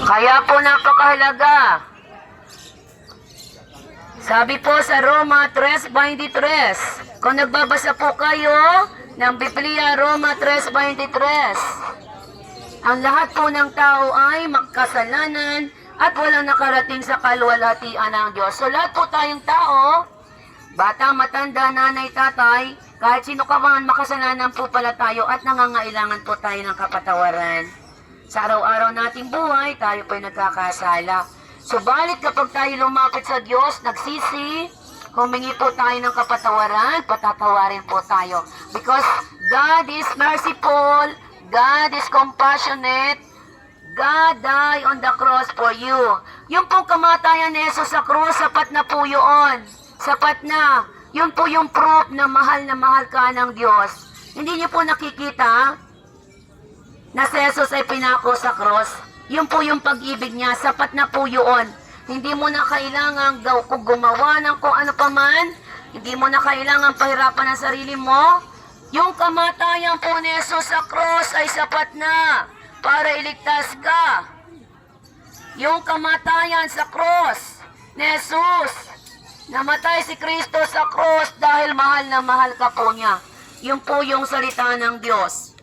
Kaya po napakahalaga. Sabi po sa Roma 3:23, kung nagbabasa po kayo ng Biblia, Roma 3:23, ang lahat po ng tao ay magkasalanan at walang nakarating sa kaluwalhatian ng Diyos. So lahat po tayong tao, bata, matanda, nanay, tatay, kahit sino ka man, makasalanan po pala tayo at nangangailangan po tayo ng kapatawaran. Sa araw-araw nating buhay, tayo po ay nagkakasala. Subalit kapag tayo lumapit sa Diyos, nagsisi, humingi po tayo ng kapatawaran, patatawarin po tayo. Because God is merciful, God is compassionate, God died on the cross for you. Yung pong kamatayan ni Jesus sa cross, sapat na po yun. Sapat na. Yun po yung proof na mahal ka ng Diyos. Hindi niyo po nakikita na si Jesus ay pinako sa cross. Yun po yung pag-ibig niya. Sapat na po yun. Hindi mo na kailangan gumawa ng kung ano pa man. Hindi mo na kailangan pahirapan ang sarili mo. Yung kamatayan po ni Jesus sa cross ay sapat na para iligtas ka. Yung kamatayan sa cross ni Jesus, namatay si Kristo sa cross dahil mahal na mahal ka po niya. Yun po yung salita ng Diyos.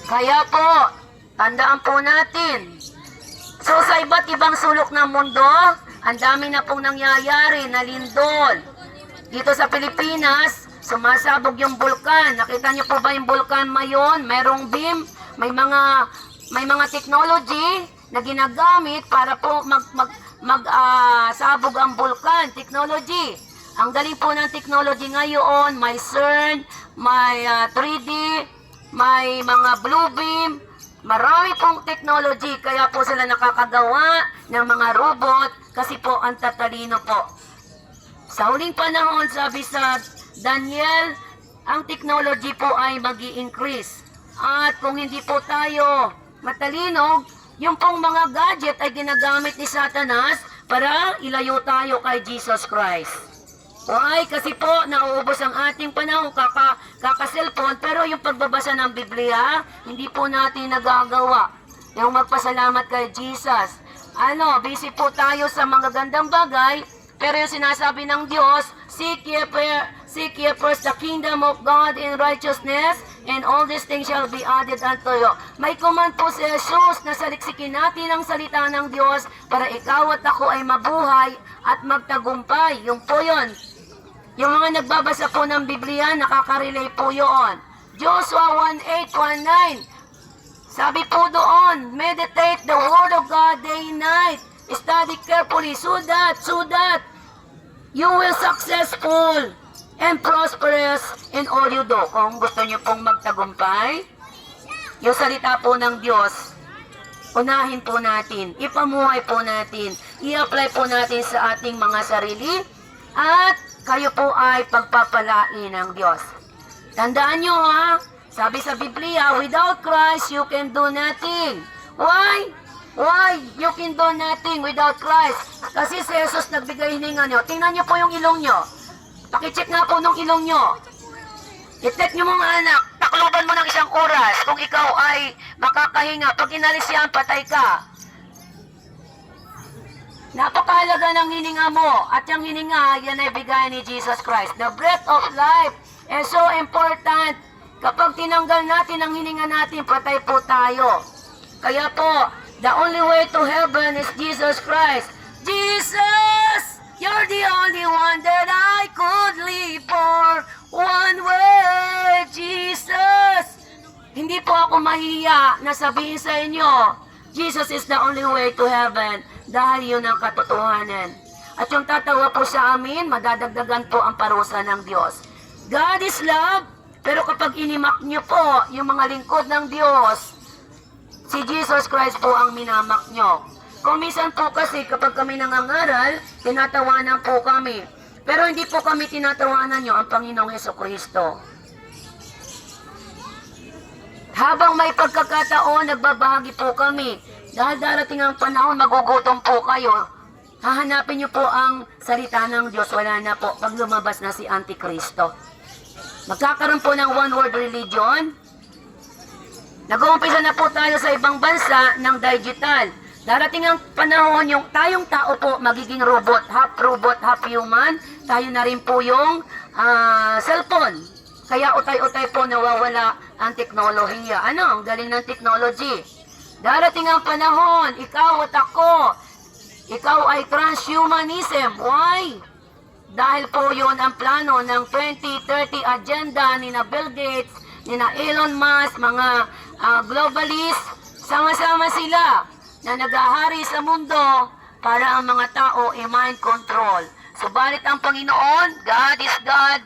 Kaya po, tandaan po natin. So sa iba't ibang sulok ng mundo, ang dami na pong nangyayari na lindol. Dito sa Pilipinas, sumasabog yung bulkan. Nakita niyo po ba yung bulkan mayon? Mayroong beam, may mga technology na ginagamit para po sabog ang bulkan. Technology. Ang galing po ng technology ngayon, may CERN, may 3D, may mga blue beam, marami pong technology, kaya po sila nakakagawa ng mga robot kasi po ang tatalino po. Sa huling panahon, sabi sa Daniel, ang technology po ay magi-increase. At kung hindi po tayo matalino, yung pong mga gadget ay ginagamit ni Satanas para ilayo tayo kay Jesus Christ. Why? Kasi po, nauubos ang ating panahon, kaka-cellphone, pero yung pagbabasa ng Biblia, hindi po natin nagagawa. Yung magpasalamat kay Jesus. Busy po tayo sa mga gandang bagay, pero yung sinasabi ng Diyos, seek ye first the kingdom of God in righteousness, and all these things shall be added unto you. May command po si Jesus na saliksikin natin ang salita ng Diyos para ikaw at ako ay mabuhay at magtagumpay. Yung po yun. Yung mga nagbabasa po ng Biblia, nakaka-relay po yun. Joshua 1:8-19. Sabi po doon, meditate the word of God day and night. Study carefully so that you will successful and prosperous in all you do. Kung gusto niyo pong magtagumpay, yung salita po ng Diyos, unahin po natin, ipamuhay po natin, i-apply po natin sa ating mga sarili, at kayo po ay pagpapalain ng Diyos. Tandaan nyo sabi sa Biblia, without Christ, you can do nothing. Why? Why? You can do nothing without Christ. Kasi si Jesus nagbigay hininga nyo. Tingnan nyo po yung ilong nyo. Pakicheck nga po nung ilong nyo. I-check nyo mga anak. Takloban mo ng isang oras kung ikaw ay makakahinga. Pag inalis yan, patay ka. Napakahalaga ng hininga mo. At yung hininga, yan ay bigay ni Jesus Christ. The breath of life is so important. Kapag tinanggal natin ang hininga natin, patay po tayo. Kaya po, the only way to heaven is Jesus Christ. Jesus! You're the only one that I could live for. One word, Jesus! Hindi po ako mahiya na sabihin sa inyo, Jesus is the only way to heaven. Dahil yun ang katotohanan. At yung tatawa po sa amin, madadagdagan po ang parusa ng Diyos. God is love, pero kapag inimak nyo po yung mga lingkod ng Diyos, si Jesus Christ po ang minamak nyo. Kung minsan po kasi kapag kami nangangaral, tinatawanan po kami. Pero hindi po kami tinatawanan nyo ang Panginoong Hesukristo. Habang may pagkakataon, nagbabahagi po kami. Dahil darating ang panahon, magugutom po kayo. Hahanapin nyo po ang salita ng Diyos. Wala na po pag lumabas na si Antikristo. Magkakaroon po ng one world religion. Nag-uumpisa na po tayo sa ibang bansa ng digital. Darating ang panahon yung tayong tao po magiging robot, half human. Tayo na rin po yung cellphone. Kaya utay-utay po nawawala ang teknolohiya. Ano? Ang galing ng technology. Darating ang panahon, ikaw at ako, ikaw ay transhumanism. Why? Dahil po yun ang plano ng 2030 agenda ni na Bill Gates, ni na Elon Musk, mga globalist, sama-sama sila na naghahari sa mundo para ang mga tao i-mind control. Subalit ang Panginoon, God is God,